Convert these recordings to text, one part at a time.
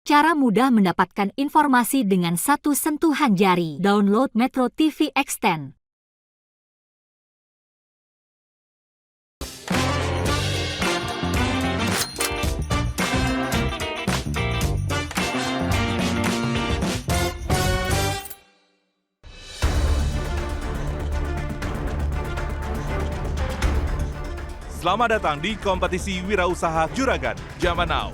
Cara mudah mendapatkan informasi dengan satu sentuhan jari. Download Metro TV Extend. Selamat datang di kompetisi wirausaha Juragan Zaman Now.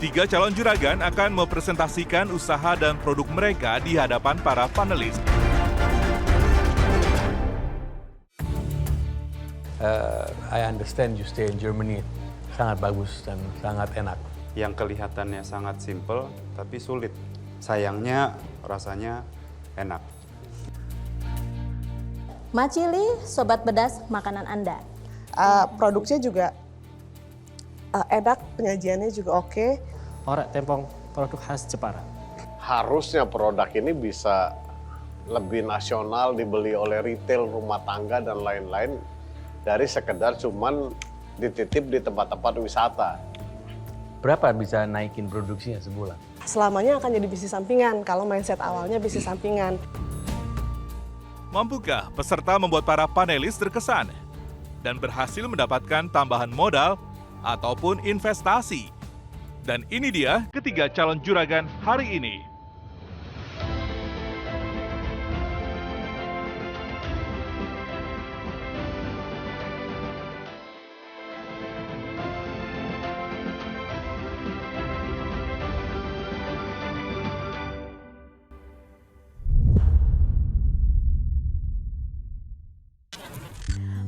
3 calon juragan akan mempresentasikan usaha dan produk mereka di hadapan para panelis. I understand you stay in Germany. Sangat bagus dan sangat enak. Yang kelihatannya sangat simpel tapi sulit. Sayangnya rasanya enak. Macili, Sobat Pedas, makanan Anda. Produknya juga enak, penyajiannya juga oke. Orek tempong produk khas Jepara. Harusnya produk ini bisa lebih nasional, dibeli oleh retail, rumah tangga, dan lain-lain dari sekedar cuman dititip di tempat-tempat wisata. Berapa bisa naikin produksinya sebulan? Selamanya akan jadi bisnis sampingan, kalau mindset awalnya bisnis sampingan. Mampukah peserta membuat para panelis terkesan dan berhasil mendapatkan tambahan modal ataupun investasi? Dan ini dia ketiga calon juragan hari ini.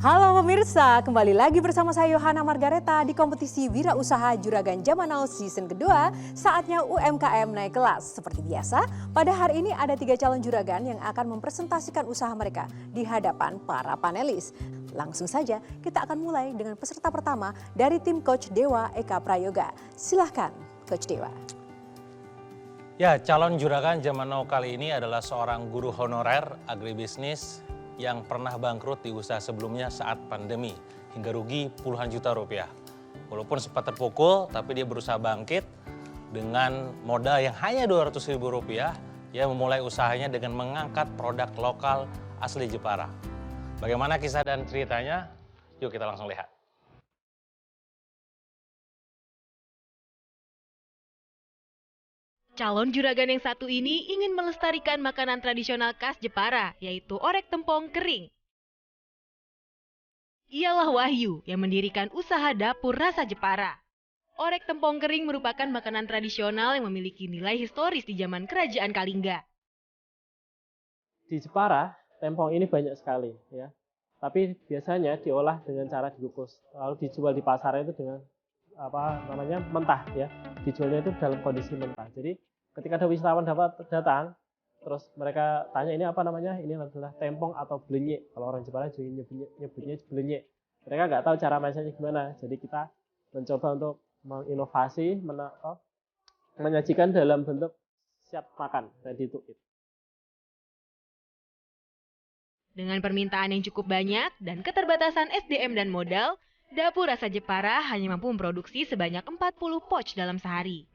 Halo pemirsa, kembali lagi bersama saya Yohana Margareta di kompetisi Wirausaha Juragan Zaman Now season kedua. Saatnya UMKM naik kelas. Seperti biasa, pada hari ini ada 3 calon juragan yang akan mempresentasikan usaha mereka di hadapan para panelis. Langsung saja kita akan mulai dengan peserta pertama dari tim Coach Dewa Eka Prayoga. Silahkan Coach Dewa. Ya, calon juragan Zaman Now kali ini adalah seorang guru honorer agribisnis yang pernah bangkrut di usaha sebelumnya saat pandemi hingga rugi puluhan juta rupiah. Walaupun sempat terpukul, tapi dia berusaha bangkit dengan modal yang hanya 200.000 rupiah. Dia memulai usahanya dengan mengangkat produk lokal asli Jepara. Bagaimana kisah dan ceritanya? Yuk kita langsung lihat. Calon juragan yang satu ini ingin melestarikan makanan tradisional khas Jepara, yaitu orek tempong kering. Ialah Wahyu yang mendirikan usaha dapur rasa Jepara. Orek tempong kering merupakan makanan tradisional yang memiliki nilai historis di zaman Kerajaan Kalingga. Di Jepara, tempong ini banyak sekali, ya. Tapi biasanya diolah dengan cara dikukus, lalu dijual di pasar itu dengan mentah, ya. Dijualnya itu dalam kondisi mentah. Jadi ketika ada wisatawan datang, terus mereka tanya ini apa namanya, ini adalah tempong atau blenyek. Kalau orang Jepara juga nyebutnya blenyek. Mereka nggak tahu cara masaknya gimana. Jadi kita mencoba untuk menginovasi, menyajikan dalam bentuk siap makan, ready to eat. Dengan permintaan yang cukup banyak dan keterbatasan SDM dan modal, dapur rasa Jepara hanya mampu memproduksi sebanyak 40 pouch dalam sehari.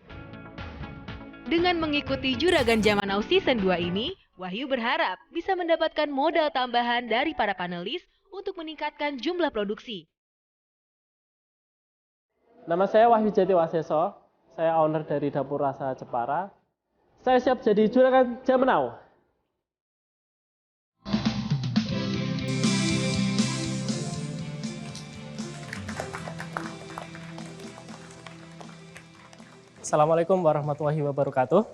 Dengan mengikuti Juragan Zaman Now season 2 ini, Wahyu berharap bisa mendapatkan modal tambahan dari para panelis untuk meningkatkan jumlah produksi. Nama saya Wahyu Jati Waseso, saya owner dari Dapur Rasa Jepara. Saya siap jadi Juragan Zaman Now. Assalamualaikum warahmatullahi wabarakatuh.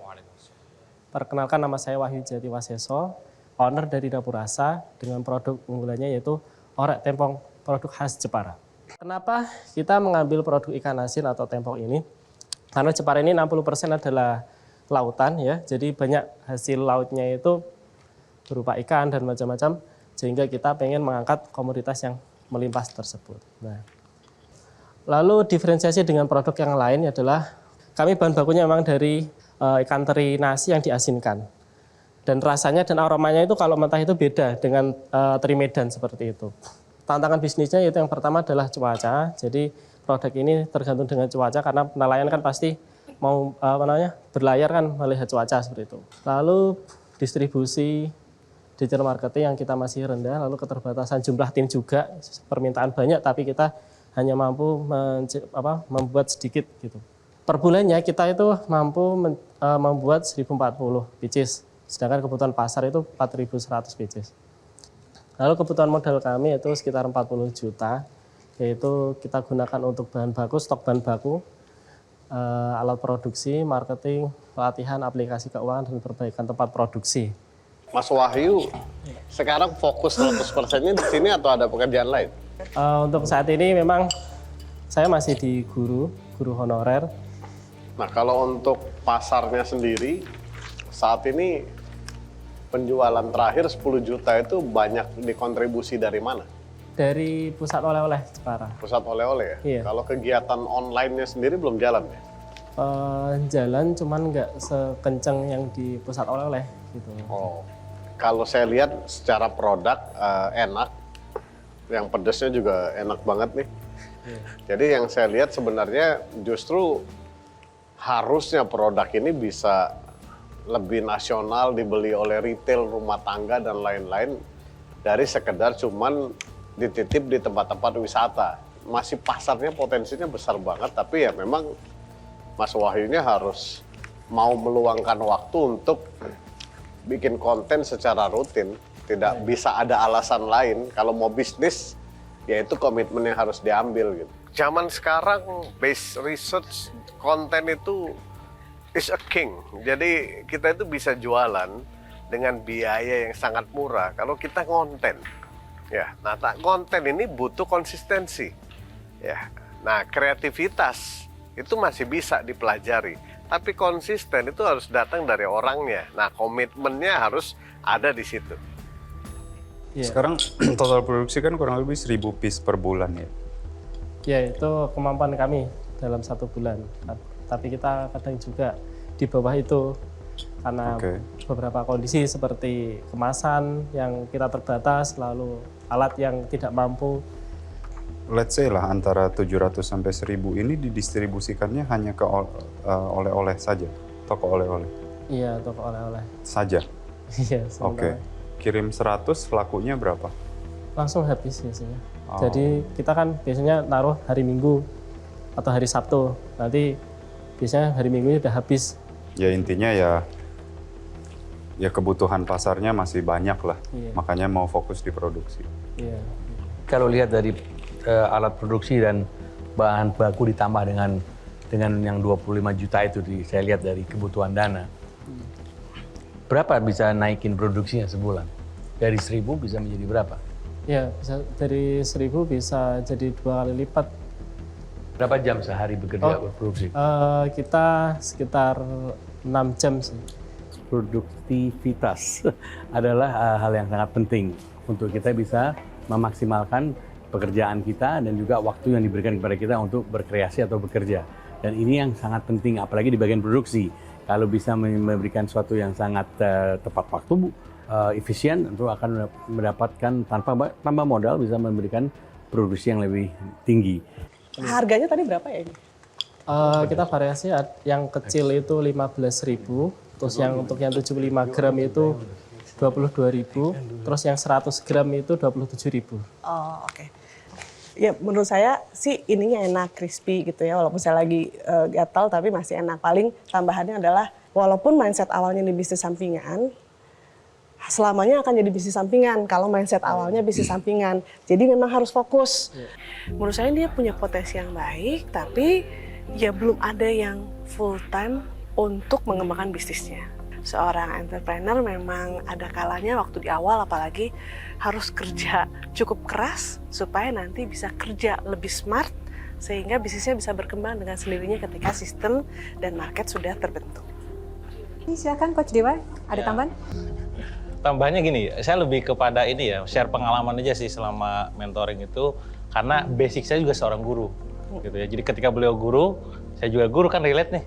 Perkenalkan, nama saya Wahyu Jati Waseso, owner dari Dapur Rasa dengan produk unggulannya yaitu orek tempong produk khas Jepara. Kenapa kita mengambil produk ikan asin atau tempong ini? Karena Jepara ini 60% adalah lautan, ya. Jadi banyak hasil lautnya itu berupa ikan dan macam-macam, sehingga kita pengen mengangkat komoditas yang melimpah tersebut. Nah, lalu diferensiasi dengan produk yang lain adalah kami bahan bakunya memang dari ikan teri nasi yang diasinkan. Dan rasanya dan aromanya itu kalau mentah itu beda dengan teri Medan seperti itu. Tantangan bisnisnya itu yang pertama adalah cuaca. Jadi produk ini tergantung dengan cuaca karena nelayan kan pasti mau berlayar kan melihat cuaca seperti itu. Lalu distribusi digital marketing yang kita masih rendah, lalu keterbatasan jumlah tim juga, permintaan banyak tapi kita hanya mampu membuat sedikit gitu. Per bulannya kita itu mampu membuat 1040 pieces, sedangkan kebutuhan pasar itu 4100 pieces. Lalu kebutuhan modal kami itu sekitar 40 juta, yaitu kita gunakan untuk bahan baku, stok bahan baku, alat produksi, marketing, pelatihan, aplikasi keuangan, dan perbaikan tempat produksi. Mas Wahyu, sekarang fokus 100%-nya di sini atau ada pekerjaan lain? Untuk saat ini memang saya masih di guru honorer. Nah, kalau untuk pasarnya sendiri, saat ini penjualan terakhir 10 juta itu banyak dikontribusi dari mana? Dari pusat oleh-oleh Jepara. Pusat oleh-oleh ya? Iya. Kalau kegiatan online-nya sendiri belum jalan ya? Jalan, cuman nggak sekencang yang di pusat oleh-oleh gitu. Oh, kalau saya lihat secara produk enak, yang pedesnya juga enak banget nih. Jadi yang saya lihat sebenarnya justru harusnya produk ini bisa lebih nasional, dibeli oleh retail, rumah tangga, dan lain-lain dari sekedar cuman dititip di tempat-tempat wisata. Masih pasarnya potensinya besar banget, tapi ya memang Mas Wahyunya harus mau meluangkan waktu untuk bikin konten secara rutin. Tidak bisa ada alasan lain. Kalau mau bisnis, ya itu komitmen yang harus diambil gitu. Zaman sekarang, base research, konten itu is a king. Jadi kita itu bisa jualan dengan biaya yang sangat murah kalau kita konten. Ya, nah konten ini butuh konsistensi. Ya, nah kreativitas itu masih bisa dipelajari, tapi konsisten itu harus datang dari orangnya. Nah, komitmennya harus ada di situ. Yeah. Sekarang total produksi kan kurang lebih 1000 piece per bulan ya? Ya, itu kemampuan kami dalam 1 bulan. Tapi kita kadang juga di bawah itu karena beberapa kondisi seperti kemasan yang kita terbatas, lalu alat yang tidak mampu. Let's say lah antara 700 sampai 1000 ini didistribusikannya hanya ke oleh-oleh saja, toko oleh-oleh? Iya, toko oleh-oleh. Saja? Iya, Oke. Kirim 100, lakunya berapa? Langsung habis biasanya. Jadi kita kan biasanya naruh hari Minggu atau hari Sabtu. Nanti biasanya hari Minggu udah habis. Ya intinya ya kebutuhan pasarnya masih banyak lah. Iya. Makanya mau fokus di produksi. Iya. Kalau lihat dari alat produksi dan bahan baku ditambah dengan yang 25 juta itu saya lihat dari kebutuhan dana. Berapa bisa naikin produksinya sebulan? Dari 1000 bisa menjadi berapa? Ya, bisa dari 1000 bisa jadi 2 kali lipat. Berapa jam sehari bekerja berproduksi? Kita sekitar 6 jam sih. Produktivitas adalah hal yang sangat penting untuk kita bisa memaksimalkan pekerjaan kita dan juga waktu yang diberikan kepada kita untuk berkreasi atau bekerja. Dan ini yang sangat penting, apalagi di bagian produksi. Kalau bisa memberikan sesuatu yang sangat tepat waktu, efisien, tentu akan mendapatkan tanpa modal bisa memberikan produksi yang lebih tinggi. Harganya tadi berapa ya ini? Kita variasi, yang kecil itu 15.000, terus yang untuk yang 75 gram itu 22.000, terus yang 100 gram itu 27.000. Oh, oke. Ya menurut saya sih ininya enak, crispy gitu ya, walaupun saya lagi gatal tapi masih enak. Paling tambahannya adalah walaupun mindset awalnya di bisnis sampingan, selamanya akan jadi bisnis sampingan kalau mindset awalnya bisnis sampingan. Jadi memang harus fokus. Menurut saya dia punya potensi yang baik, tapi ya belum ada yang full time untuk mengembangkan bisnisnya. Seorang entrepreneur memang ada kalanya waktu di awal apalagi harus kerja cukup keras supaya nanti bisa kerja lebih smart sehingga bisnisnya bisa berkembang dengan sendirinya ketika sistem dan market sudah terbentuk. Silakan Coach Dewa, ada tambahan? Tambahnya gini, saya lebih kepada ini ya, share pengalaman aja sih selama mentoring itu, karena basic saya juga seorang guru, gitu ya. Jadi ketika beliau guru, saya juga guru kan relate nih.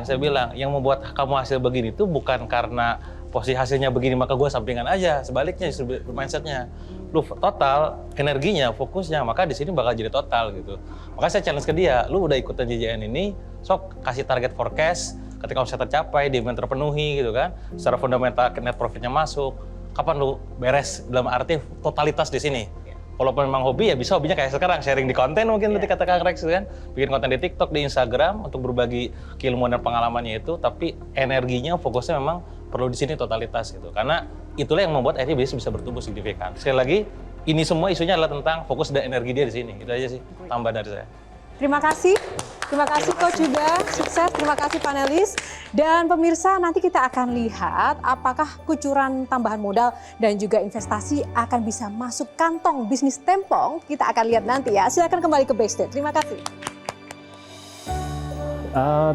Saya bilang, yang membuat kamu hasil begini itu bukan karena posisi hasilnya begini maka gue sampingan aja. Sebaliknya mindsetnya, lu total energinya, fokusnya, maka di sini bakal jadi total gitu. Makanya saya challenge ke dia, lu udah ikutan JJN ini, sok kasih target forecast, ketika omset tercapai, demand terpenuhi gitu kan, secara fundamental net profitnya masuk, kapan lu beres dalam arti totalitas di sini. Walaupun memang hobi ya bisa hobinya kayak sekarang sharing di konten mungkin tadi kata Kang Rex kan, bikin konten di TikTok, di Instagram untuk berbagi keilmuan dan pengalamannya itu, tapi energinya fokusnya memang perlu di sini totalitas gitu. Karena itulah yang membuat akhirnya bisnis bisa bertumbuh signifikan. Sekali lagi, ini semua isunya adalah tentang fokus dan energi dia di sini. Itu aja sih tambah dari saya. Terima kasih Coach juga, sukses, terima kasih panelis. Dan pemirsa, nanti kita akan lihat apakah kucuran tambahan modal dan juga investasi akan bisa masuk kantong bisnis Tempong. Kita akan lihat nanti ya, silakan kembali ke backstage. Terima kasih.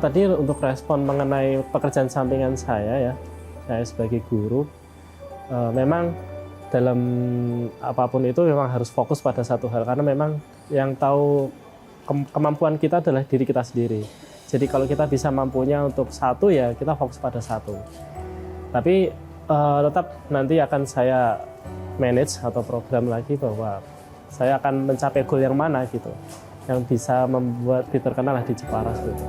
Tadi untuk respon mengenai pekerjaan sampingan saya sebagai guru, memang dalam apapun itu memang harus fokus pada satu hal, karena memang yang tahu kemampuan kita adalah diri kita sendiri. Jadi kalau kita bisa mampunya untuk satu ya kita fokus pada satu. Tapi tetap nanti akan saya manage atau program lagi bahwa saya akan mencapai goal yang mana gitu, yang bisa membuat terkenal di Jepara gitu.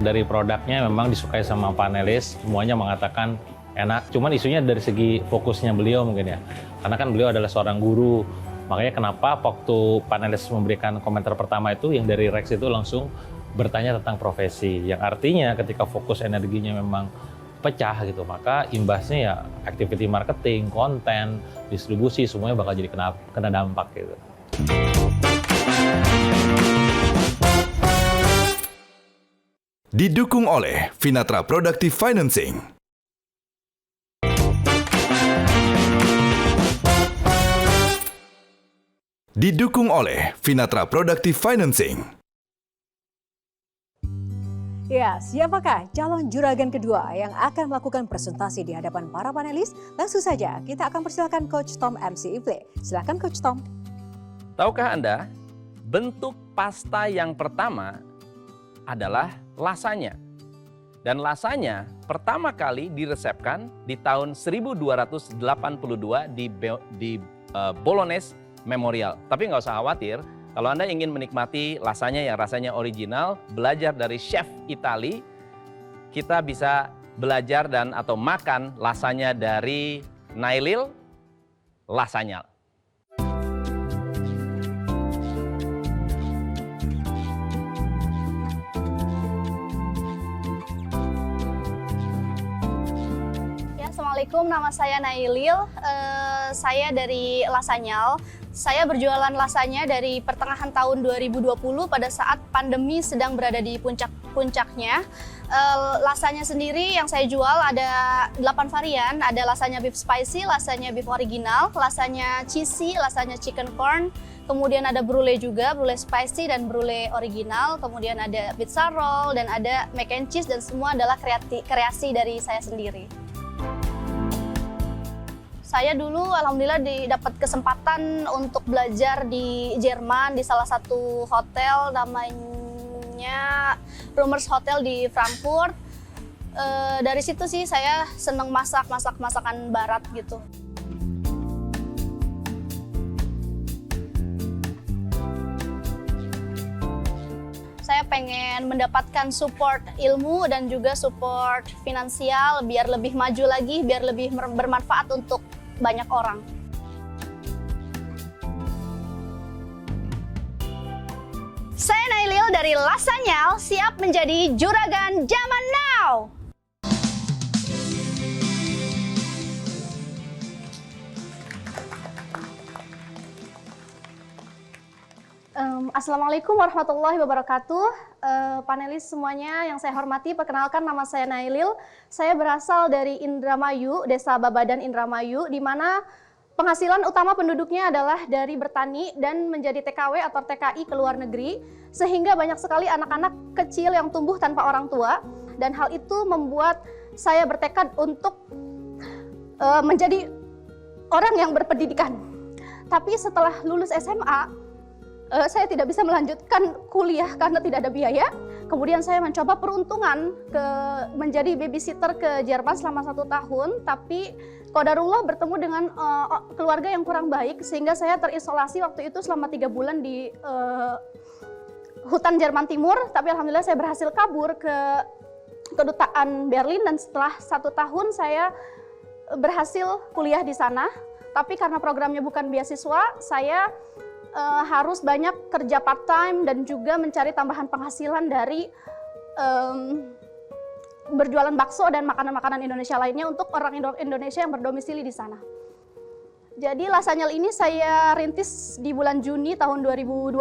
Dari produknya memang disukai sama panelis, semuanya mengatakan enak. Cuman isunya dari segi fokusnya beliau mungkin ya, karena kan beliau adalah seorang guru. Makanya kenapa waktu panelis memberikan komentar pertama itu yang dari Rex itu langsung bertanya tentang profesi. Yang artinya ketika fokus energinya memang pecah gitu, maka imbasnya ya activity marketing, konten, distribusi semuanya bakal jadi kena dampak gitu. Didukung oleh Finatra Productive Financing. Didukung oleh Finatra Productive Financing. Ya, siapakah calon juragan kedua yang akan melakukan presentasi di hadapan para panelis? Langsung saja, kita akan persilakan Coach Tom MC Ifle. Silakan Coach Tom. Tahukah Anda, bentuk pasta yang pertama adalah lasanya. Dan lasanya pertama kali diresepkan di tahun 1282 di Bolognese Memorial. Tapi nggak usah khawatir, kalau Anda ingin menikmati lasanya yang rasanya original, belajar dari chef Itali, kita bisa belajar dan atau makan lasanya dari Nailil Lasagna. Assalamualaikum, nama saya Nailil, saya dari Lasagna. Saya berjualan lasanya dari pertengahan tahun 2020 pada saat pandemi sedang berada di puncak-puncaknya. Lasanya sendiri yang saya jual ada 8 varian, ada lasanya beef spicy, lasanya beef original, lasanya cheesy, lasanya chicken corn, kemudian ada brulee juga, brulee spicy dan brulee original, kemudian ada pizza roll dan ada mac and cheese, dan semua adalah kreasi dari saya sendiri. Saya dulu alhamdulillah dapat kesempatan untuk belajar di Jerman di salah satu hotel namanya Rummers Hotel di Frankfurt. Dari situ sih saya seneng masakan barat gitu. Saya pengen mendapatkan support ilmu dan juga support finansial biar lebih maju lagi, biar lebih bermanfaat untuk banyak orang. Saya Nailil dari Lasagna, siap menjadi juragan zaman now. Assalamualaikum warahmatullahi wabarakatuh. Panelis semuanya yang saya hormati, perkenalkan nama saya Nailil. Saya berasal dari Indramayu, Desa Babadan Indramayu, di mana penghasilan utama penduduknya adalah dari bertani dan menjadi TKW atau TKI ke luar negeri, sehingga banyak sekali anak-anak kecil yang tumbuh tanpa orang tua, dan hal itu membuat saya bertekad untuk menjadi orang yang berpendidikan. Tapi setelah lulus SMA, saya tidak bisa melanjutkan kuliah karena tidak ada biaya. Kemudian saya mencoba peruntungan menjadi babysitter ke Jerman selama 1 tahun, tapi qadarullah bertemu dengan keluarga yang kurang baik sehingga saya terisolasi waktu itu selama 3 bulan di hutan Jerman Timur. Tapi alhamdulillah saya berhasil kabur ke kedutaan Berlin dan setelah 1 tahun saya berhasil kuliah di sana. Tapi karena programnya bukan beasiswa, saya harus banyak kerja part-time dan juga mencari tambahan penghasilan dari berjualan bakso dan makanan-makanan Indonesia lainnya untuk orang Indonesia yang berdomisili di sana. Jadi Lasanyal ini saya rintis di bulan Juni tahun 2020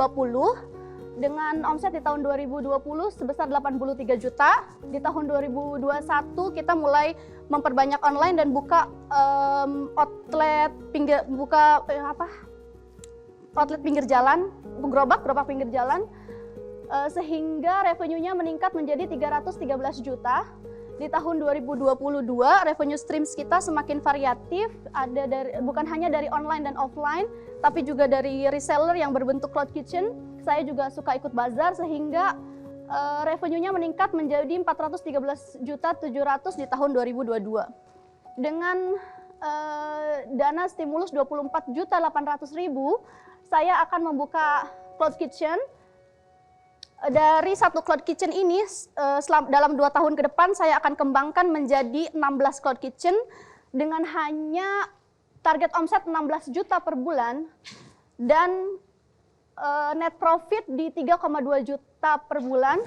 dengan omset di tahun 2020 sebesar 83 juta. Di tahun 2021 kita mulai memperbanyak online dan buka outlet pinggir jalan, gerobak pinggir jalan, sehingga revenue-nya meningkat menjadi 313 juta. Di tahun 2022, revenue streams kita semakin variatif, bukan hanya dari online dan offline, tapi juga dari reseller yang berbentuk cloud kitchen. Saya juga suka ikut bazar, sehingga revenue-nya meningkat menjadi 413 juta 700 di tahun 2022. Dengan dana stimulus 24 juta 800 ribu, saya akan membuka cloud kitchen. Dari satu cloud kitchen ini, dalam 2 tahun ke depan saya akan kembangkan menjadi 16 cloud kitchen dengan hanya target omset 16 juta per bulan dan net profit di 3,2 juta per bulan.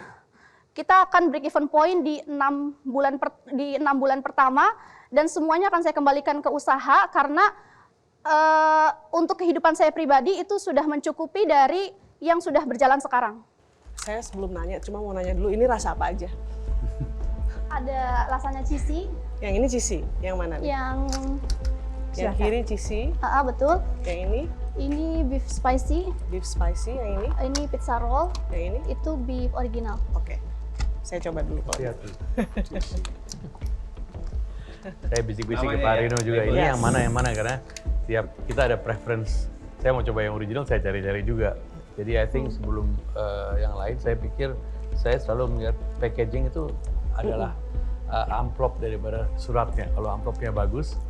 Kita akan break even point di 6 bulan pertama dan semuanya akan saya kembalikan ke usaha karena untuk kehidupan saya pribadi itu sudah mencukupi dari yang sudah berjalan sekarang. Saya sebelum nanya, cuma mau nanya dulu, ini rasa apa aja? Ada rasanya cheesy. Yang ini cheesy, yang mana nih? Yang kiri cheesy. Betul. Yang ini? Ini beef spicy. Beef spicy, yang ini? Ini pizza roll. Yang ini? Itu beef original. Oke, saya coba dulu. Lihat tuh. Saya bisik-bisik ke Pak Rino juga, ini yang mana karena tiap kita ada preference. Saya mau coba yang original, saya cari-cari juga. Jadi I think sebelum yang lain, saya pikir saya selalu melihat packaging itu adalah amplop daripada suratnya. Kalau amplopnya bagus,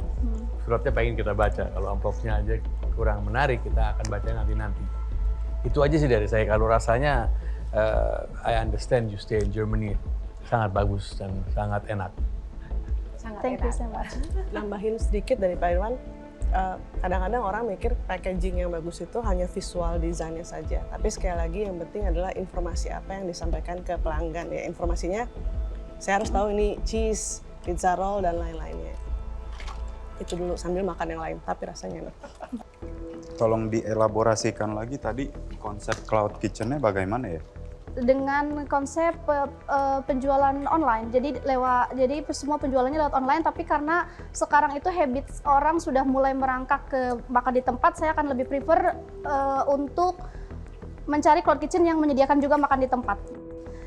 suratnya pengen kita baca. Kalau amplopnya aja kurang menarik, kita akan baca nanti-nanti. Itu aja sih dari saya. Kalau rasanya, I understand you stay in Germany, sangat bagus dan sangat enak. Thank you so much. Nambahin sedikit dari Pak Irwan, kadang-kadang orang mikir packaging yang bagus itu hanya visual desainnya saja. Tapi sekali lagi yang penting adalah informasi apa yang disampaikan ke pelanggan. Ya, informasinya saya harus tahu ini cheese, pizza roll, dan lain-lainnya. Itu dulu sambil makan yang lain, tapi rasanya enak. Tolong dielaborasikan lagi tadi konsep cloud kitchen-nya bagaimana ya? Dengan konsep penjualan online, jadi semua penjualannya lewat online, tapi karena sekarang itu habits orang sudah mulai merangkak ke makan di tempat, saya akan lebih prefer untuk mencari cloud kitchen yang menyediakan juga makan di tempat.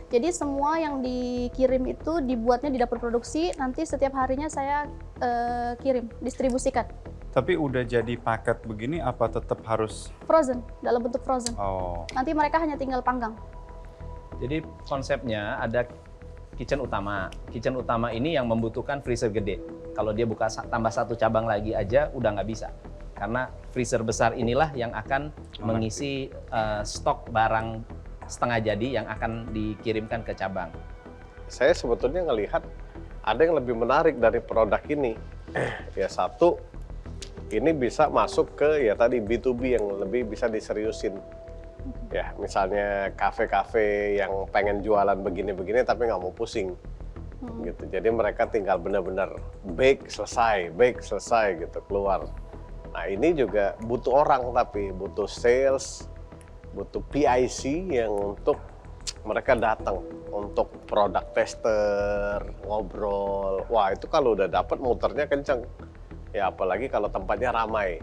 Jadi semua yang dikirim itu dibuatnya di dapur produksi, nanti setiap harinya saya kirim, distribusikan. Tapi udah jadi paket begini apa tetap harus? Frozen, dalam bentuk frozen. Oh. Nanti mereka hanya tinggal panggang. Jadi konsepnya ada kitchen utama. Kitchen utama ini yang membutuhkan freezer gede. Kalau dia buka tambah 1 cabang lagi aja udah nggak bisa. Karena freezer besar inilah yang akan mengisi stok barang setengah jadi yang akan dikirimkan ke cabang. Saya sebetulnya ngelihat ada yang lebih menarik dari produk ini. Ya satu, ini bisa masuk ke ya tadi B2B yang lebih bisa diseriusin. Ya, misalnya kafe-kafe yang pengen jualan begini-begini tapi nggak mau pusing, gitu. Jadi mereka tinggal benar-benar bake selesai gitu keluar. Nah ini juga butuh orang tapi butuh sales, butuh PIC yang untuk mereka datang untuk produk tester, ngobrol. Wah itu kalau udah dapat muternya kenceng. Ya apalagi kalau tempatnya ramai.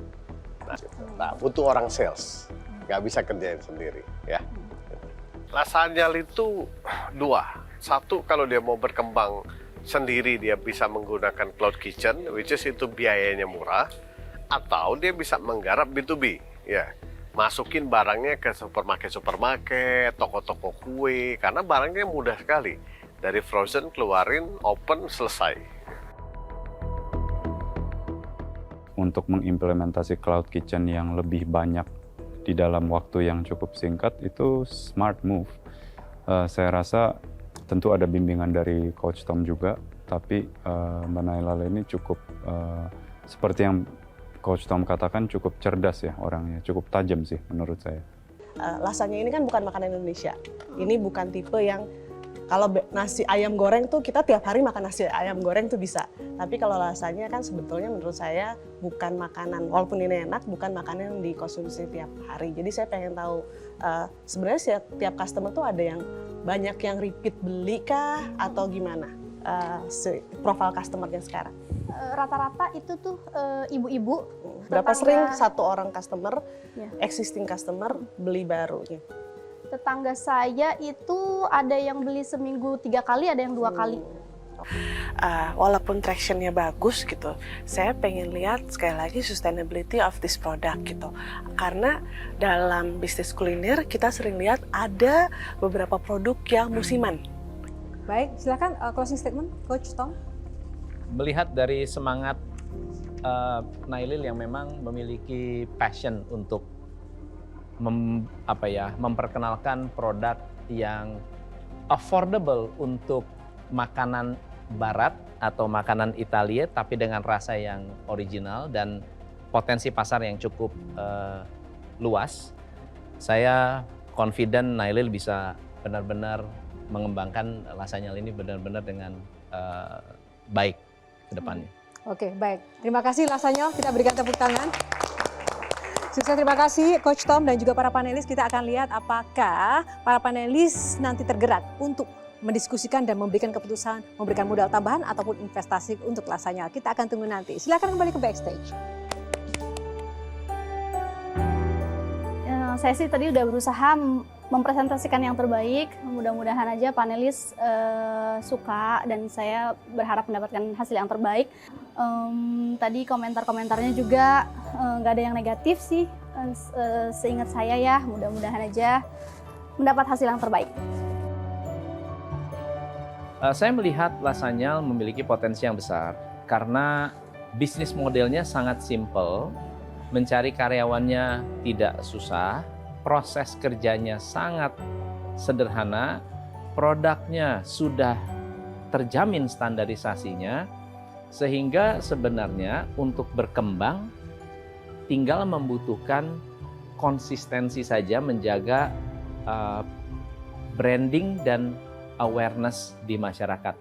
Nah butuh orang sales. Nggak bisa kerjain sendiri ya. Lasanyal itu 2. Satu, kalau dia mau berkembang sendiri dia bisa menggunakan cloud kitchen, which is itu biayanya murah, atau dia bisa menggarap B2B ya. masukin barangnya ke supermarket, toko-toko kue, karena barangnya mudah sekali. Dari frozen keluarin, open, selesai. Untuk mengimplementasi cloud kitchen yang lebih banyak di dalam waktu yang cukup singkat itu smart move. Saya rasa tentu ada bimbingan dari Coach Tom juga, tapi Mbak Nailal ini cukup seperti yang Coach Tom katakan cukup cerdas ya orangnya, cukup tajam sih menurut saya. Lasagna ini kan bukan makanan Indonesia. Ini bukan tipe yang kalau nasi ayam goreng tuh kita tiap hari makan nasi ayam goreng tuh bisa. Tapi kalau lasagna kan sebetulnya menurut saya bukan makanan, walaupun ini enak, bukan makanan yang dikonsumsi tiap hari. Jadi saya pengen tahu sebenarnya setiap customer tuh ada yang banyak yang repeat beli kah atau gimana profil customernya sekarang? Rata-rata itu tuh ibu-ibu. Berapa sering satu orang customer, existing customer beli barunya? Tetangga saya itu ada yang beli seminggu 3 kali, ada yang 2 kali. Walaupun tractionnya bagus gitu, saya pengen lihat sekali lagi sustainability of this product gitu. Karena dalam bisnis kuliner kita sering lihat ada beberapa produk yang musiman. Baik, silakan closing statement, Coach Tom. Melihat dari semangat Nailil yang memang memiliki passion untuk memperkenalkan produk yang affordable untuk makanan barat atau makanan Italia tapi dengan rasa yang original dan potensi pasar yang cukup luas. Saya confident Nailil bisa benar-benar mengembangkan lasagna ini benar-benar dengan baik ke depannya. Oke, baik. Terima kasih Lasagna, kita berikan tepuk tangan. Sukses, terima kasih Coach Tom dan juga para panelis. Kita akan lihat apakah para panelis nanti tergerak untuk mendiskusikan dan memberikan keputusan, memberikan modal tambahan ataupun investasi untuk Lasagna. Kita akan tunggu nanti. Silakan kembali ke backstage. Saya sih tadi udah berusaha mempresentasikan yang terbaik. Mudah-mudahan aja panelis suka dan saya berharap mendapatkan hasil yang terbaik. Tadi komentar-komentarnya juga nggak ada yang negatif sih, seingat saya ya. Mudah-mudahan aja mendapat hasil yang terbaik. Saya melihat Lasagna memiliki potensi yang besar karena bisnis modelnya sangat simple, mencari karyawannya tidak susah, proses kerjanya sangat sederhana, produknya sudah terjamin standarisasinya, sehingga sebenarnya untuk berkembang tinggal membutuhkan konsistensi saja menjaga branding dan awareness di masyarakat.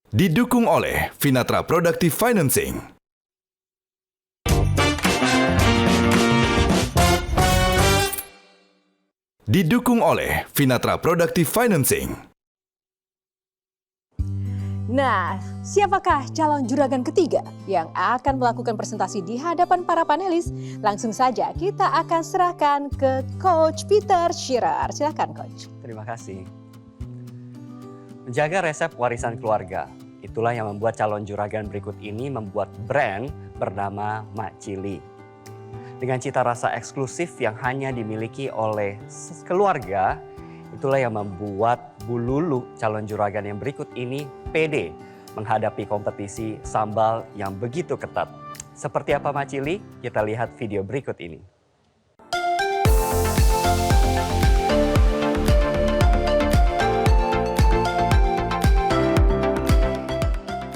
Didukung oleh Finatra Productive Financing. Didukung oleh Finatra Productive Financing. Nah, siapakah calon juragan ketiga yang akan melakukan presentasi di hadapan para panelis? Langsung saja kita akan serahkan ke Coach Peter Shearer. Silakan Coach. Terima kasih. Menjaga resep warisan keluarga, itulah yang membuat calon juragan berikut ini membuat brand bernama Mak Cili. Dengan cita rasa eksklusif yang hanya dimiliki oleh keluarga, itulah yang membuat Bu Lulu, calon juragan yang berikut ini, pede menghadapi kompetisi sambal yang begitu ketat. Seperti apa Mak Cili? Kita lihat video berikut ini.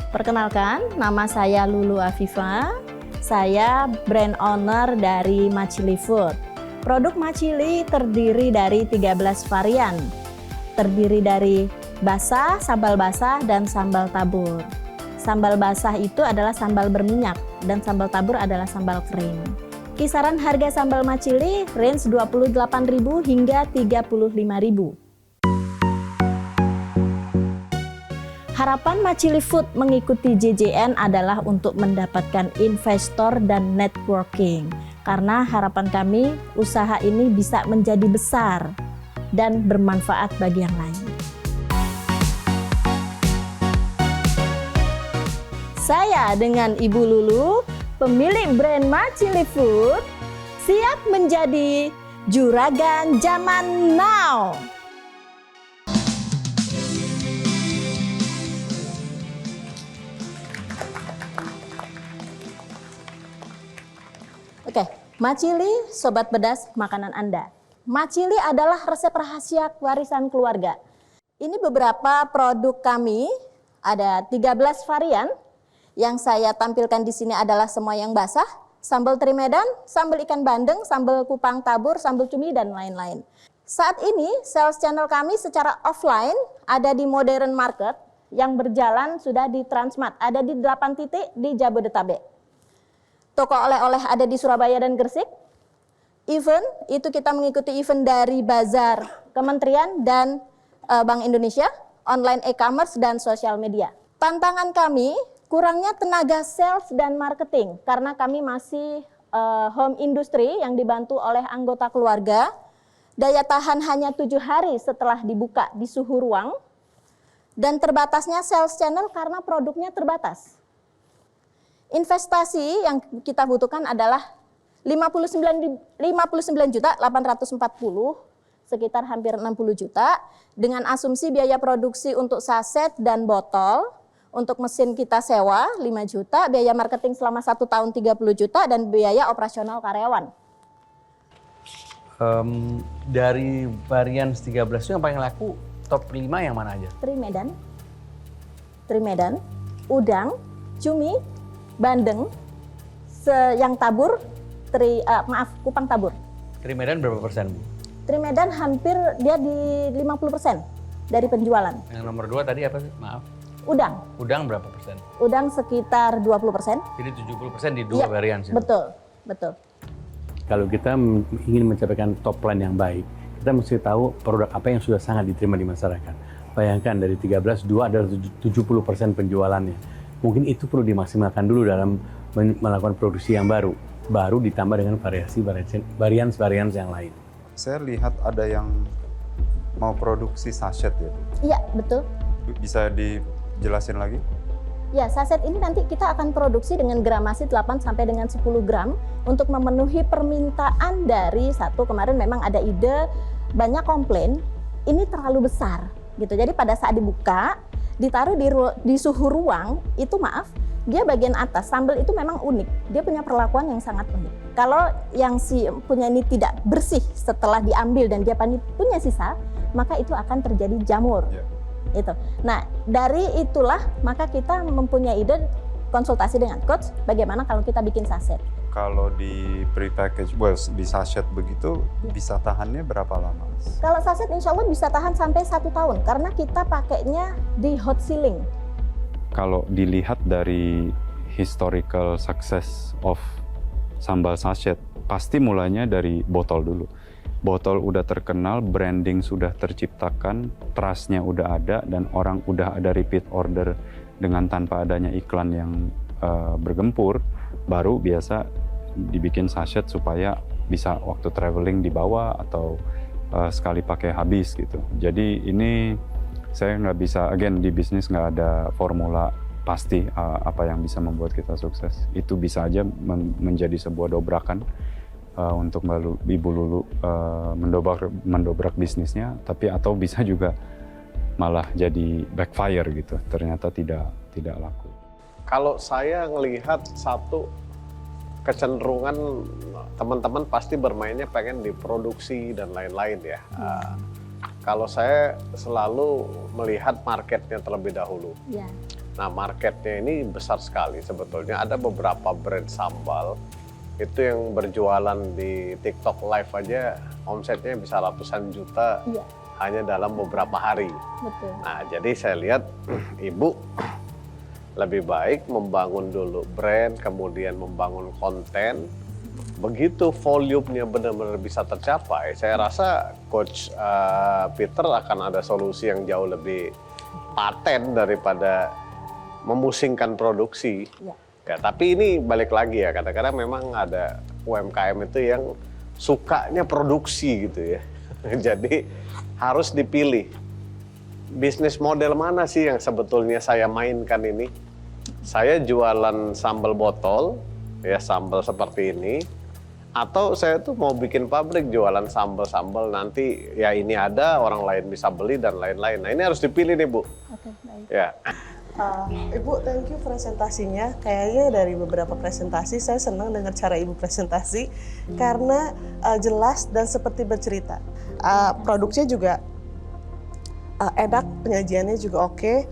Perkenalkan, nama saya Lulu Afifa. Saya brand owner dari Mak Cili Food. Produk Mak Cili terdiri dari 13 varian. Terdiri dari basah, sambal basah, dan sambal tabur. Sambal basah itu adalah sambal berminyak dan sambal tabur adalah sambal kering. Kisaran harga sambal Mak Cili range 28.000 hingga 35.000. Harapan Mak Cili Food mengikuti JJN adalah untuk mendapatkan investor dan networking. Karena harapan kami usaha ini bisa menjadi besar dan bermanfaat bagi yang lain. Saya dengan Ibu Lulu, pemilik brand Machili Food, siap menjadi juragan zaman now. Oke, Machili, sobat pedas makanan Anda. Machili adalah resep rahasia warisan keluarga. Ini beberapa produk kami, ada 13 varian. Yang saya tampilkan di sini adalah semua yang basah, sambal teri Medan, sambal ikan bandeng, sambal kupang tabur, sambal cumi, dan lain-lain. Saat ini, sales channel kami secara offline ada di Modern Market, yang berjalan sudah di Transmart, ada di 8 titik di Jabodetabek. Toko oleh-oleh ada di Surabaya dan Gresik. Event, itu kita mengikuti event dari Bazar Kementerian dan Bank Indonesia, online e-commerce dan sosial media. Tantangan kami, kurangnya tenaga sales dan marketing, karena kami masih home industry yang dibantu oleh anggota keluarga. Daya tahan hanya 7 hari setelah dibuka di suhu ruang, dan terbatasnya sales channel karena produknya terbatas. Investasi yang kita butuhkan adalah 59.840, sekitar hampir 60 juta, dengan asumsi biaya produksi untuk saset dan botol, untuk mesin kita sewa 5 juta, biaya marketing selama 1 tahun 30 juta, dan biaya operasional karyawan. Dari varian 13 itu yang paling laku, top 5 yang mana aja? Teri Medan, udang, cumi, bandeng, yang tabur, kupang tabur. Teri Medan berapa persen, Bu? Teri Medan hampir dia di 50% dari penjualan. Yang nomor 2 tadi apa sih? Maaf. Udang. Udang berapa persen? Udang sekitar 20%. Jadi 70% di 2 varian sih. Betul. Kalau kita ingin mencapai top line yang baik, kita mesti tahu produk apa yang sudah sangat diterima di masyarakat. Bayangkan dari 13, 2 adalah 70% penjualannya. Mungkin itu perlu dimaksimalkan dulu dalam melakukan produksi yang baru ditambah dengan varian yang lain. Saya lihat ada yang mau produksi sachet ya, Bu? Iya, betul. Bisa dijelasin lagi? Ya, saset ini nanti kita akan produksi dengan gramasi 8 sampai dengan 10 gram untuk memenuhi permintaan dari kemarin memang ada ide, banyak komplain, ini terlalu besar gitu. Jadi pada saat dibuka, ditaruh di suhu ruang, itu dia bagian atas, sambal itu memang unik. Dia punya perlakuan yang sangat unik. Kalau yang punya ini tidak bersih setelah diambil dan dia punya sisa, maka itu akan terjadi jamur. Itu. Nah, dari itulah maka kita mempunyai ide, konsultasi dengan coach, bagaimana kalau kita bikin saset. Kalau di prepackage, di sachet begitu, bisa tahannya berapa lama? Kalau saset insya Allah bisa tahan sampai 1 tahun, karena kita pakainya di hot sealing. Kalau dilihat dari historical success of sambal sachet, pasti mulainya dari botol dulu. Botol udah terkenal, branding sudah terciptakan, trust-nya udah ada, dan orang udah ada repeat order dengan tanpa adanya iklan yang bergempur, baru biasa dibikin sachet supaya bisa waktu traveling dibawa atau sekali pakai habis gitu. Jadi ini saya nggak bisa, di bisnis nggak ada formula pasti apa yang bisa membuat kita sukses. Itu bisa aja menjadi sebuah dobrakan untuk Ibu Lulu mendobrak bisnisnya, tapi atau bisa juga malah jadi backfire gitu. Ternyata tidak laku. Kalau saya ngelihat satu kecenderungan teman-teman pasti bermainnya pengen diproduksi dan lain-lain ya. Kalau saya selalu melihat marketnya terlebih dahulu. Ya. Nah, marketnya ini besar sekali sebetulnya. Ada beberapa brand sambal itu yang berjualan di TikTok Live aja omsetnya bisa ratusan juta hanya dalam beberapa hari. Betul. Nah, jadi saya lihat Ibu lebih baik membangun dulu brand, kemudian membangun konten. Begitu volumenya benar-benar bisa tercapai, saya rasa Coach Peter akan ada solusi yang jauh lebih paten daripada memusingkan produksi. Ya, tapi ini balik lagi ya, kadang-kadang memang ada UMKM itu yang sukanya produksi gitu ya. Jadi harus dipilih bisnis model mana sih yang sebetulnya saya mainkan ini. saya jualan sambal botol, ya sambal seperti ini, atau saya tuh mau bikin pabrik jualan sambal-sambal, nanti ya ini ada, orang lain bisa beli dan lain-lain. Nah ini harus dipilih nih Bu. Oke, baik. Ya. Ibu, thank you presentasinya. Kayaknya dari beberapa presentasi saya senang dengar cara Ibu presentasi karena jelas dan seperti bercerita. Produknya juga enak, penyajiannya juga oke.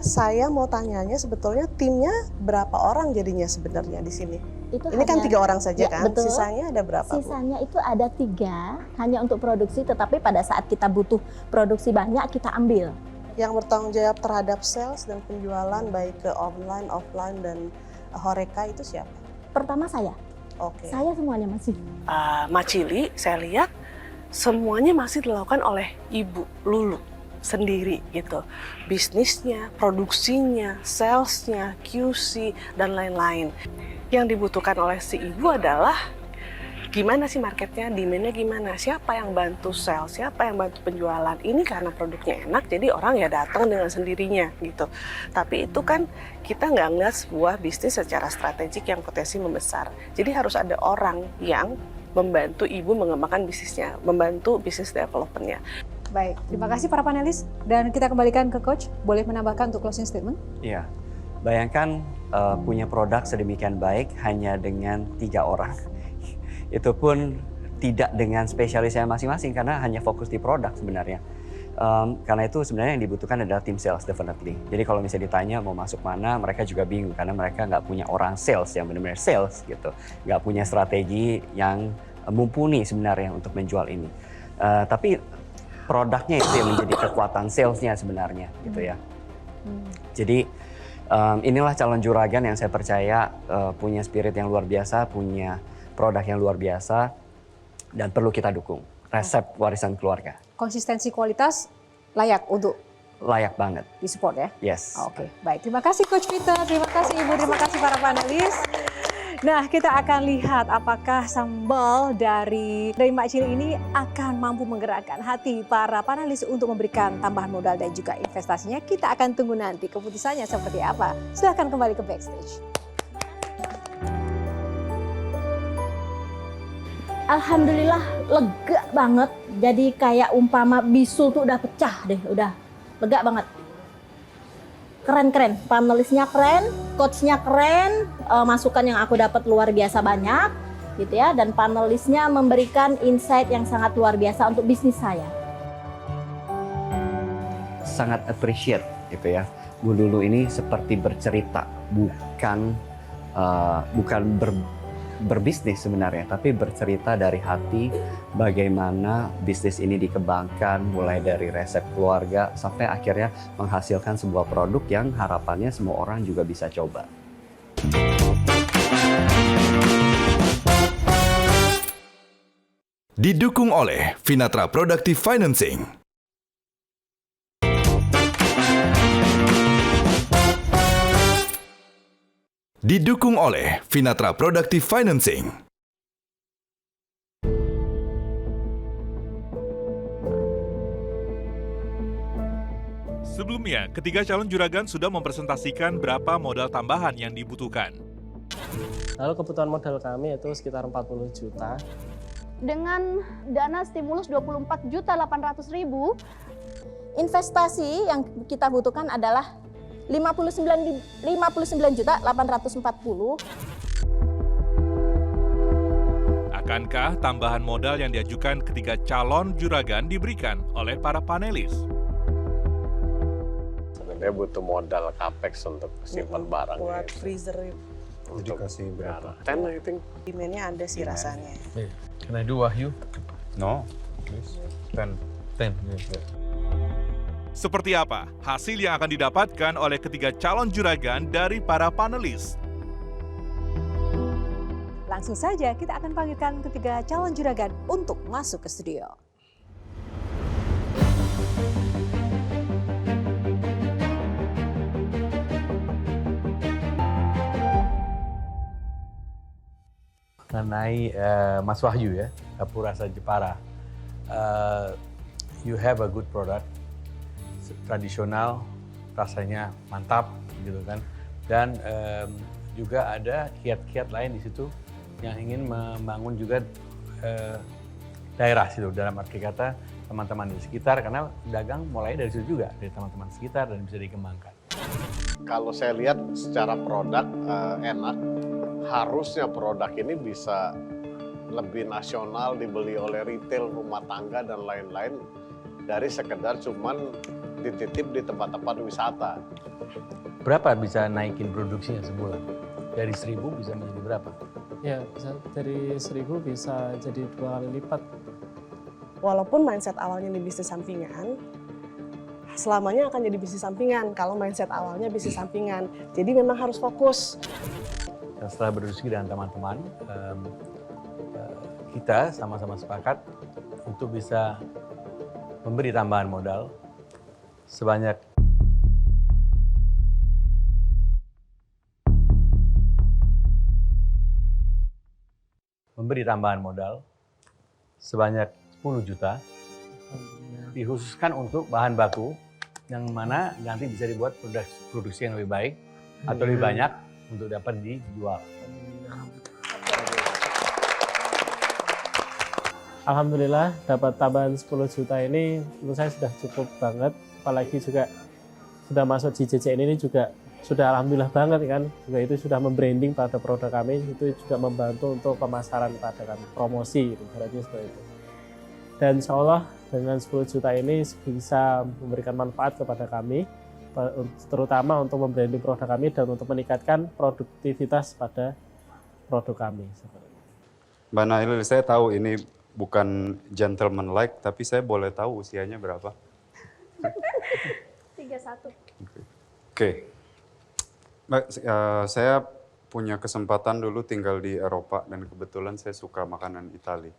Saya mau tanyanya sebetulnya timnya berapa orang jadinya sebenarnya di sini? Ini kan 3 orang saja kan? Betul. Sisanya ada berapa? Sisanya itu ada 3 hanya untuk produksi, tetapi pada saat kita butuh produksi banyak kita ambil. Yang bertanggung jawab terhadap sales dan penjualan baik ke online, offline, dan Horeca itu siapa? Pertama saya. Oke. Saya semuanya masih. Macili, saya lihat semuanya masih dilakukan oleh Ibu Lulu sendiri gitu. Bisnisnya, produksinya, salesnya, QC, dan lain-lain. Yang dibutuhkan oleh si Ibu adalah gimana sih marketnya, demand-nya gimana, siapa yang bantu sales, siapa yang bantu penjualan. Ini karena produknya enak, jadi orang ya datang dengan sendirinya gitu. Tapi itu kan kita nggak ngeliat sebuah bisnis secara strategik yang potensi membesar. Jadi harus ada orang yang membantu Ibu mengembangkan bisnisnya, membantu bisnis development-nya. Baik, terima kasih para panelis. Dan kita kembalikan ke Coach, boleh menambahkan untuk closing statement? Iya, bayangkan punya produk sedemikian baik hanya dengan 3 orang. Itu pun tidak dengan spesialisnya masing-masing karena hanya fokus di produk sebenarnya. Karena itu sebenarnya yang dibutuhkan adalah tim sales definitely. Jadi kalau misalnya ditanya mau masuk mana, mereka juga bingung karena mereka nggak punya orang sales yang benar-benar sales gitu. Nggak punya strategi yang mumpuni sebenarnya untuk menjual ini. Tapi produknya itu yang menjadi kekuatan salesnya sebenarnya gitu ya. Jadi inilah calon juragan yang saya percaya punya spirit yang luar biasa, punya produk yang luar biasa, dan perlu kita dukung. Resep warisan keluarga. Konsistensi kualitas layak untuk Layak banget. disupport ya? Yes. Oke, baik. Terima kasih Coach Peter, terima kasih Ibu, terima kasih para panelis. Nah, kita akan lihat apakah sambal dari Mak Cili ini akan mampu menggerakkan hati para panelis untuk memberikan tambahan modal dan juga investasinya. Kita akan tunggu nanti keputusannya seperti apa. Silahkan kembali ke backstage. Alhamdulillah lega banget. Jadi kayak umpama bisul tuh udah pecah deh, udah lega banget. Keren-keren, panelisnya keren, coachnya keren, masukan yang aku dapat luar biasa banyak gitu ya. Dan panelisnya memberikan insight yang sangat luar biasa untuk bisnis saya. Sangat appreciate gitu ya. Bu Lulu ini seperti bercerita, bukan berbisnis sebenarnya, tapi bercerita dari hati bagaimana bisnis ini dikembangkan mulai dari resep keluarga sampai akhirnya menghasilkan sebuah produk yang harapannya semua orang juga bisa coba. Didukung oleh Finatra Productive Financing. Didukung oleh Finatra Productive Financing. Sebelumnya, ketiga calon juragan sudah mempresentasikan berapa modal tambahan yang dibutuhkan. Lalu kebutuhan modal kami itu sekitar 40 juta. Dengan dana stimulus 24.800.000, investasi yang kita butuhkan adalah 59.840. Akankah tambahan modal yang diajukan ketiga calon juragan diberikan oleh para panelis? Sebenarnya butuh modal capex untuk simpan barang. Buat freezer itu. Untuk dikasih berapa? 10 I think. Demand-nya ada sih rasanya. Can I do Wahyu? No. Please. 10. Yeah. Seperti apa hasil yang akan didapatkan oleh ketiga calon juragan dari para panelis? Langsung saja kita akan panggilkan ketiga calon juragan untuk masuk ke studio. Mengenai Mas Wahyu ya, Dapur Rasa Jepara. You have a good product, tradisional, rasanya mantap gitu kan. Dan juga ada kiat-kiat lain di situ yang ingin membangun juga daerah situ, dalam arti kata teman-teman di sekitar, karena dagang mulai dari situ juga, dari teman-teman sekitar dan bisa dikembangkan. Kalau saya lihat secara produk enak, harusnya produk ini bisa lebih nasional, dibeli oleh retail, rumah tangga, dan lain-lain dari sekedar cuman dititip di tempat-tempat wisata. Berapa bisa naikin produksinya sebulan? Dari 1.000 bisa menjadi berapa? Ya, bisa dari 1.000 bisa jadi 2 kali lipat. Walaupun mindset awalnya di bisnis sampingan, selamanya akan jadi bisnis sampingan kalau mindset awalnya bisnis sampingan. Jadi memang harus fokus. Dan setelah berdiskusi dengan teman-teman, kita sama-sama sepakat untuk bisa memberi tambahan modal sebanyak sebanyak 10 juta dikhususkan untuk bahan baku yang mana nanti bisa dibuat produksi yang lebih baik atau lebih banyak untuk dapat dijual. Alhamdulillah dapat tambahan 10 juta ini menurut saya sudah cukup banget, apalagi juga sudah masuk di JJN ini juga sudah alhamdulillah banget kan, juga itu sudah membranding pada produk kami, itu juga membantu untuk pemasaran pada kami, promosi gitu, berarti seperti itu. Dan insya Allah dengan 10 juta ini bisa memberikan manfaat kepada kami, terutama untuk membranding produk kami dan untuk meningkatkan produktivitas pada produk kami. Mbak Nailil, saya tahu ini bukan gentleman like, tapi saya boleh tahu usianya berapa? 31. Oke. Mbak, saya punya kesempatan dulu tinggal di Eropa dan kebetulan saya suka makanan Itali.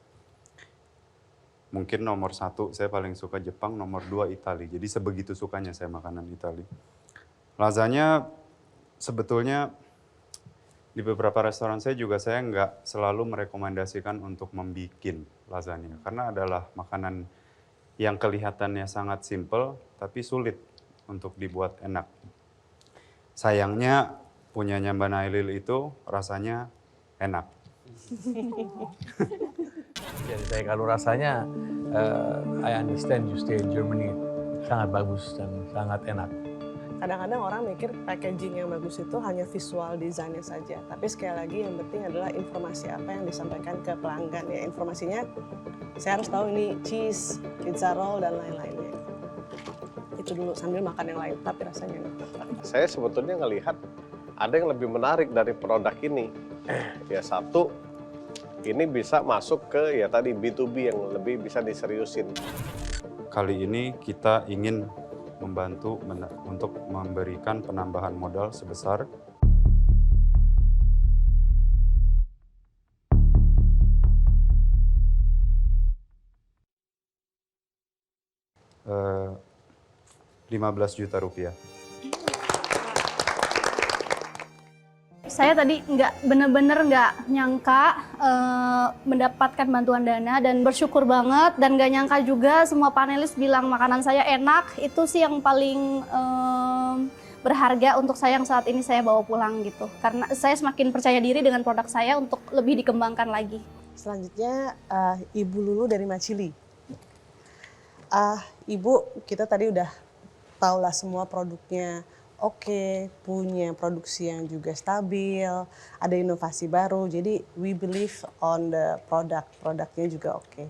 Mungkin nomor 1 saya paling suka Jepang, nomor 2 Itali. Jadi sebegitu sukanya saya makanan Itali. Lasagna sebetulnya di beberapa restoran saya juga saya nggak selalu merekomendasikan untuk membuat lasagna. Karena adalah makanan yang kelihatannya sangat simple tapi sulit untuk dibuat enak. Sayangnya punyanya Mbak Nailil itu rasanya enak. Jadi saya kalau rasanya, I understand you stay in Germany, sangat bagus dan sangat enak. Kadang-kadang orang mikir packaging yang bagus itu hanya visual desainnya saja. Tapi sekali lagi yang penting adalah informasi apa yang disampaikan ke pelanggan. Ya informasinya, saya harus tahu ini cheese, pizza roll, dan lain-lainnya. Itu dulu sambil makan yang lain, tapi rasanya enak. Saya sebetulnya ngelihat ada yang lebih menarik dari produk ini. Ya satu, ini bisa masuk ke ya tadi B2B yang lebih bisa diseriusin. Kali ini kita ingin membantu untuk memberikan penambahan modal sebesar Rp15 juta. Saya tadi bener-bener nggak nyangka mendapatkan bantuan dana dan bersyukur banget, dan nggak nyangka juga semua panelis bilang makanan saya enak. Itu sih yang paling berharga untuk saya yang saat ini saya bawa pulang gitu. Karena saya semakin percaya diri dengan produk saya untuk lebih dikembangkan lagi. Selanjutnya Ibu Lulu dari Macili. Ibu, kita tadi udah tahu lah semua produknya. Oke, punya produksi yang juga stabil, ada inovasi baru, jadi we believe on the produknya juga oke.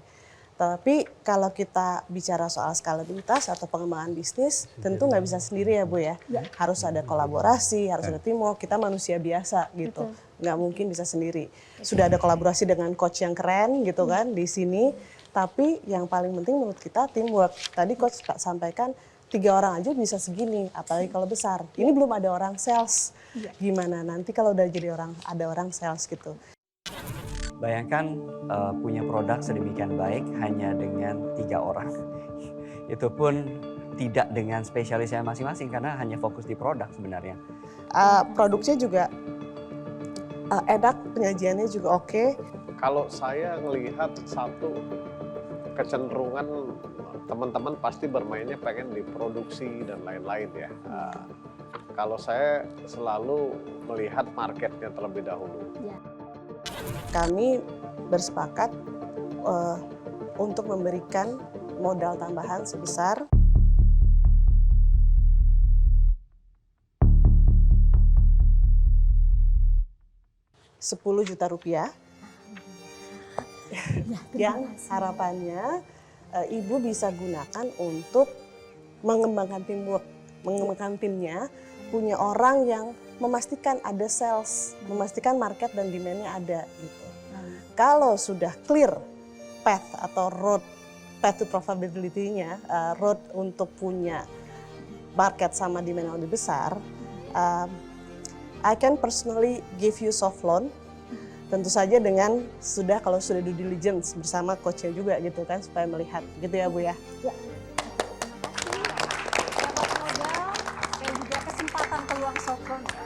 Tapi kalau kita bicara soal skalabilitas atau pengembangan bisnis, tentu nggak bisa sendiri ya Bu ya. Harus ada kolaborasi, harus ada teamwork, kita manusia biasa gitu. Nggak mungkin bisa sendiri. Sudah ada kolaborasi dengan coach yang keren gitu kan di sini, tapi yang paling penting menurut kita teamwork. Tadi coach sampaikan, 3 orang aja bisa segini, apalagi kalau besar. Ini belum ada orang sales. Gimana nanti kalau udah jadi ada orang sales gitu. Bayangkan punya produk sedemikian baik hanya dengan 3 orang. Itu pun tidak dengan spesialisnya masing-masing karena hanya fokus di produk sebenarnya. Produksinya juga enak, penyajiannya juga oke. Kalau saya melihat satu kecenderungan teman-teman pasti bermainnya pengen diproduksi dan lain-lain ya. Kalau saya selalu melihat marketnya terlebih dahulu. Kami bersepakat untuk memberikan modal tambahan sebesar Rp10 juta yang harapannya Ibu bisa gunakan untuk mengembangkan teamwork, mengembangkan timnya, punya orang yang memastikan ada sales, memastikan market dan demand-nya ada gitu. Kalau sudah clear path atau path to profitability-nya, road untuk punya market sama demand yang lebih besar, I can personally give you soft loan, tentu saja dengan kalau sudah due diligence bersama coachnya juga gitu kan, supaya melihat gitu ya Bu ya. Dan juga kesempatan peluang soft loan ya.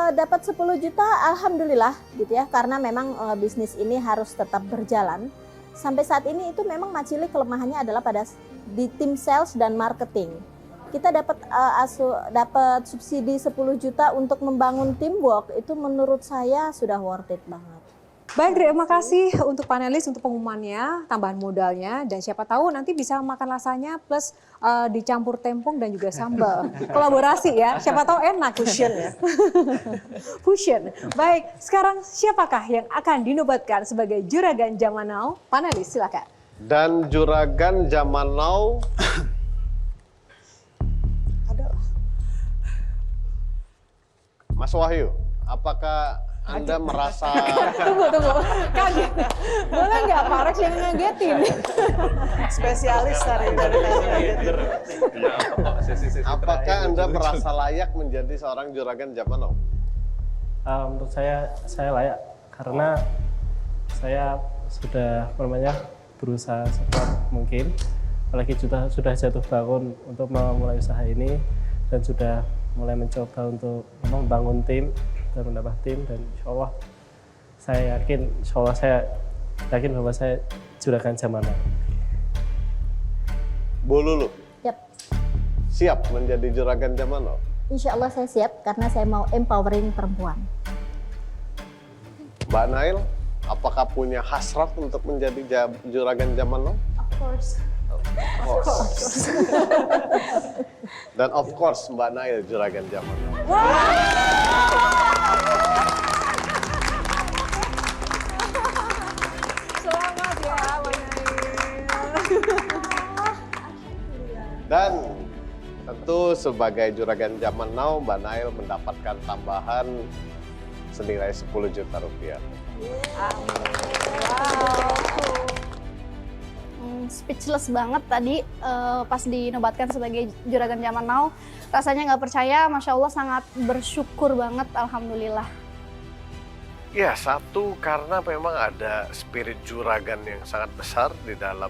Dapat 10 juta, alhamdulillah gitu ya, karena memang bisnis ini harus tetap berjalan. Sampai saat ini itu memang Machili kelemahannya adalah di tim sales dan marketing. Kita dapat subsidi 10 juta untuk membangun teamwork, itu menurut saya sudah worth it banget. Baik, terima kasih untuk panelis, untuk pengumumannya, tambahan modalnya, dan siapa tahu nanti bisa makan rasanya plus dicampur tempong dan juga sambal. Kolaborasi ya, siapa tahu enak. Fusion ya. Fusion. Baik, sekarang siapakah yang akan dinobatkan sebagai Juragan Zaman Now? Panelis, silakan. Dan Juragan Zaman Now Mas Wahyu, apakah Anda merasa... Tunggu. Kaget. Boleh nggak Pak Rex yang ngagetin? Spesialis dari ngagetin. Apakah Anda merasa layak menjadi seorang Juragan Zaman Now? Menurut saya layak karena saya sudah berusaha sekuat mungkin, apalagi sudah jatuh bangun untuk memulai usaha ini dan sudah mulai mencoba untuk membangun tim dan menambah tim, dan saya yakin bahwa saya Juragan Zaman Now. Bu Lulu, Yap. siap menjadi Juragan Zaman Now? Insya Allah saya siap karena saya mau empowering perempuan. Mbak Nail, apakah punya hasrat untuk menjadi Juragan Zaman Now? Of course. Dan of course Mbak Nail Juragan Zaman Now. Selamat ya Mbak Nail. Dan tentu sebagai Juragan Zaman Now, Mbak Nail mendapatkan tambahan senilai Rp10 juta. Speechless banget tadi pas dinobatkan sebagai Juragan Zaman Now. Rasanya nggak percaya, Masya Allah sangat bersyukur banget, Alhamdulillah. Ya, satu karena memang ada spirit juragan yang sangat besar di dalam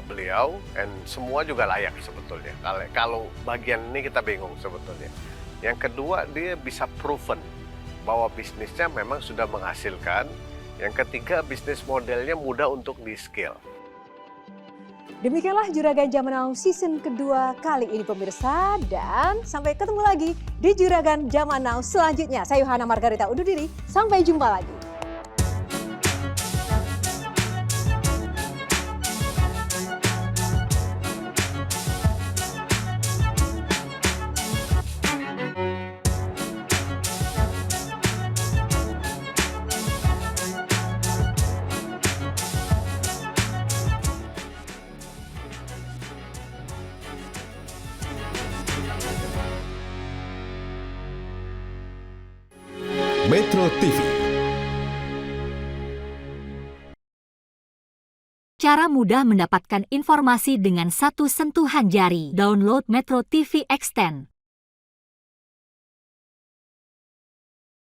beliau, dan semua juga layak sebetulnya. Kalau bagian ini kita bingung sebetulnya. Yang kedua, dia bisa proven bahwa bisnisnya memang sudah menghasilkan. Yang ketiga, bisnis modelnya mudah untuk di-scale. Demikianlah Juragan Zaman Now season kedua kali ini pemirsa, dan sampai ketemu lagi di Juragan Zaman Now selanjutnya. Saya Yohana Margareta undur diri, sampai jumpa lagi. Metro TV. Cara mudah mendapatkan informasi dengan satu sentuhan jari. Download Metro TV Extend.